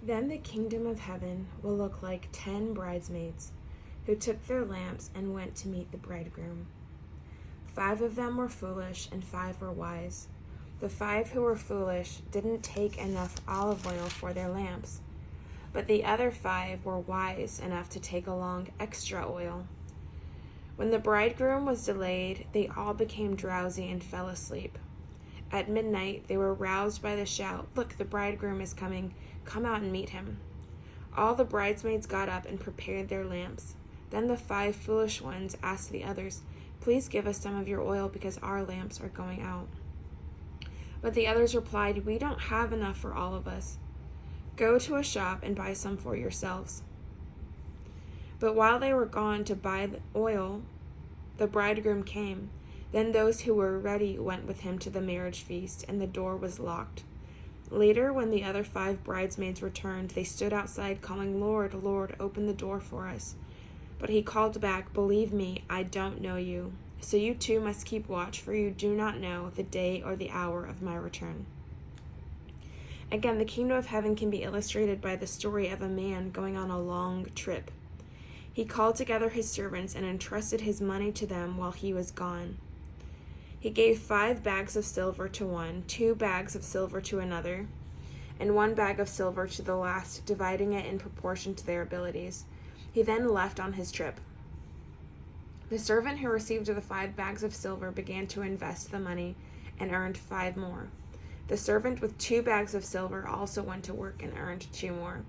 Then the kingdom of heaven will look like 10 bridesmaids who took their lamps and went to meet the bridegroom. 5 of them were foolish and 5 were wise. The 5 who were foolish didn't take enough olive oil for their lamps, but the other 5 were wise enough to take along extra oil. When the bridegroom was delayed, they all became drowsy and fell asleep. At midnight, they were roused by the shout, "Look, the bridegroom is coming. Come out and meet him." All the bridesmaids got up and prepared their lamps. Then the 5 foolish ones asked the others, "Please give us some of your oil because our lamps are going out." But the others replied, "We don't have enough for all of us. Go to a shop and buy some for yourselves." But while they were gone to buy the oil, the bridegroom came. Then those who were ready went with him to the marriage feast, and the door was locked. Later, when the other 5 bridesmaids returned, they stood outside calling, "Lord, Lord, open the door for us." But he called back, "Believe me, I don't know you. So you too must keep watch, for you do not know the day or the hour of my return." Again, the kingdom of heaven can be illustrated by the story of a man going on a long trip. He called together his servants and entrusted his money to them while he was gone. He gave 5 bags of silver to one, 2 bags of silver to another, and 1 bag of silver to the last, dividing it in proportion to their abilities. He then left on his trip. The servant who received the 5 bags of silver began to invest the money and earned 5 more. The servant with 2 bags of silver also went to work and earned 2 more.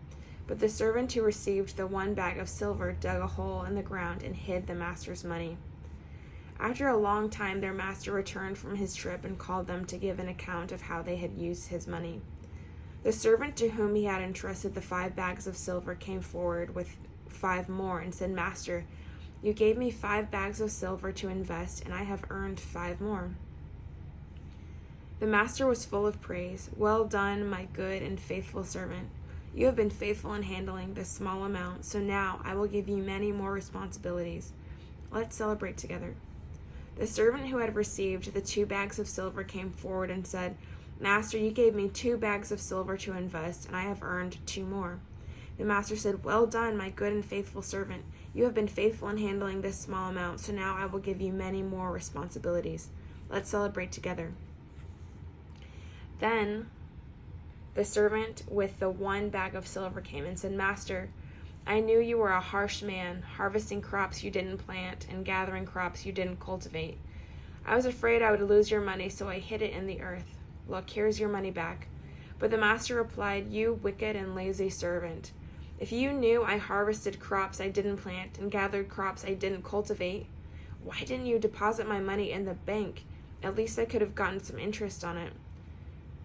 But the servant who received the 1 bag of silver dug a hole in the ground and hid the master's money. After a long time, their master returned from his trip and called them to give an account of how they had used his money. The servant to whom he had entrusted the 5 bags of silver came forward with 5 more and said, "Master, you gave me 5 bags of silver to invest, and I have earned 5 more." The master was full of praise. "Well done, my good and faithful servant. You have been faithful in handling this small amount, so now I will give you many more responsibilities. Let's celebrate together." The servant who had received the 2 bags of silver came forward and said, "Master, you gave me 2 bags of silver to invest, and I have earned 2 more." The master said, "Well done, my good and faithful servant. You have been faithful in handling this small amount, so now I will give you many more responsibilities. Let's celebrate together." Then the servant with the 1 bag of silver came and said, "Master, I knew you were a harsh man, harvesting crops you didn't plant and gathering crops you didn't cultivate. I was afraid I would lose your money, so I hid it in the earth. Look, here's your money back." But the master replied, "You wicked and lazy servant. If you knew I harvested crops I didn't plant and gathered crops I didn't cultivate, why didn't you deposit my money in the bank? At least I could have gotten some interest on it."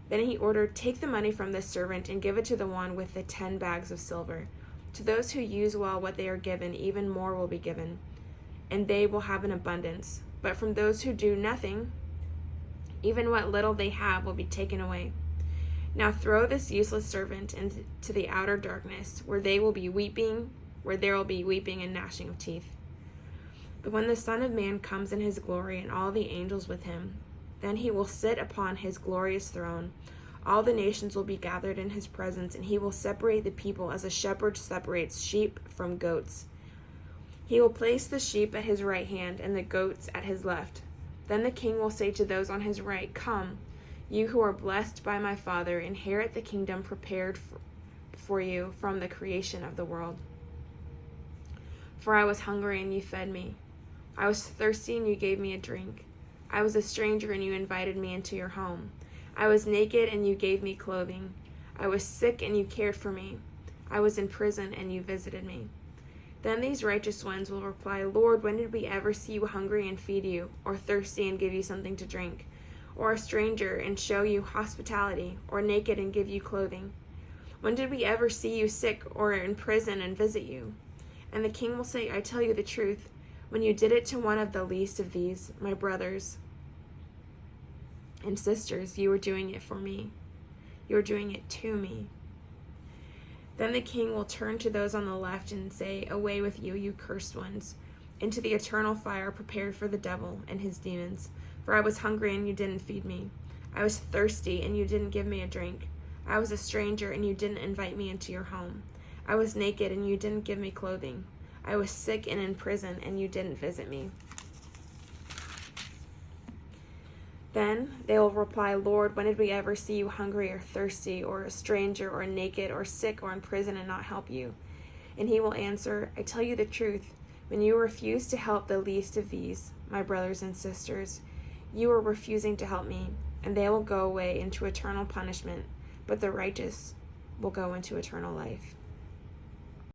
Then he ordered, "Take the money from this servant and give it to the one with the 10 bags of silver. To those who use well what they are given, even more will be given, and they will have an abundance. But from those who do nothing, even what little they have will be taken away. Now throw this useless servant into the outer darkness, where there will be weeping and gnashing of teeth. But when the Son of Man comes in his glory and all the angels with him, then he will sit upon his glorious throne. All the nations will be gathered in his presence, and he will separate the people as a shepherd separates sheep from goats. He will place the sheep at his right hand and the goats at his left. Then the king will say to those on his right, 'Come, you who are blessed by my Father, inherit the kingdom prepared for you from the creation of the world. For I was hungry and you fed me. I was thirsty and you gave me a drink. I was a stranger and you invited me into your home. I was naked and you gave me clothing. I was sick and you cared for me. I was in prison and you visited me.' Then these righteous ones will reply, 'Lord, when did we ever see you hungry and feed you, or thirsty and give you something to drink, or a stranger and show you hospitality, or naked and give you clothing? When did we ever see you sick or in prison and visit you?' And the king will say, 'I tell you the truth, when you did it to one of the least of these, my brothers and sisters, you were doing it for me. You were doing it to me.' Then the king will turn to those on the left and say, 'Away with you, you cursed ones, into the eternal fire prepared for the devil and his demons. For I was hungry and you didn't feed me. I was thirsty and you didn't give me a drink. I was a stranger, and you didn't invite me into your home. I was naked, and you didn't give me clothing. I was sick and in prison, and you didn't visit me." Then they will reply, "Lord, when did we ever see you hungry or thirsty, or a stranger, or naked, or sick, or in prison, and not help you?" And he will answer, "I tell you the truth, when you refuse to help the least of these, my brothers and sisters, you are refusing to help me." And they will go away into eternal punishment, but the righteous will go into eternal life.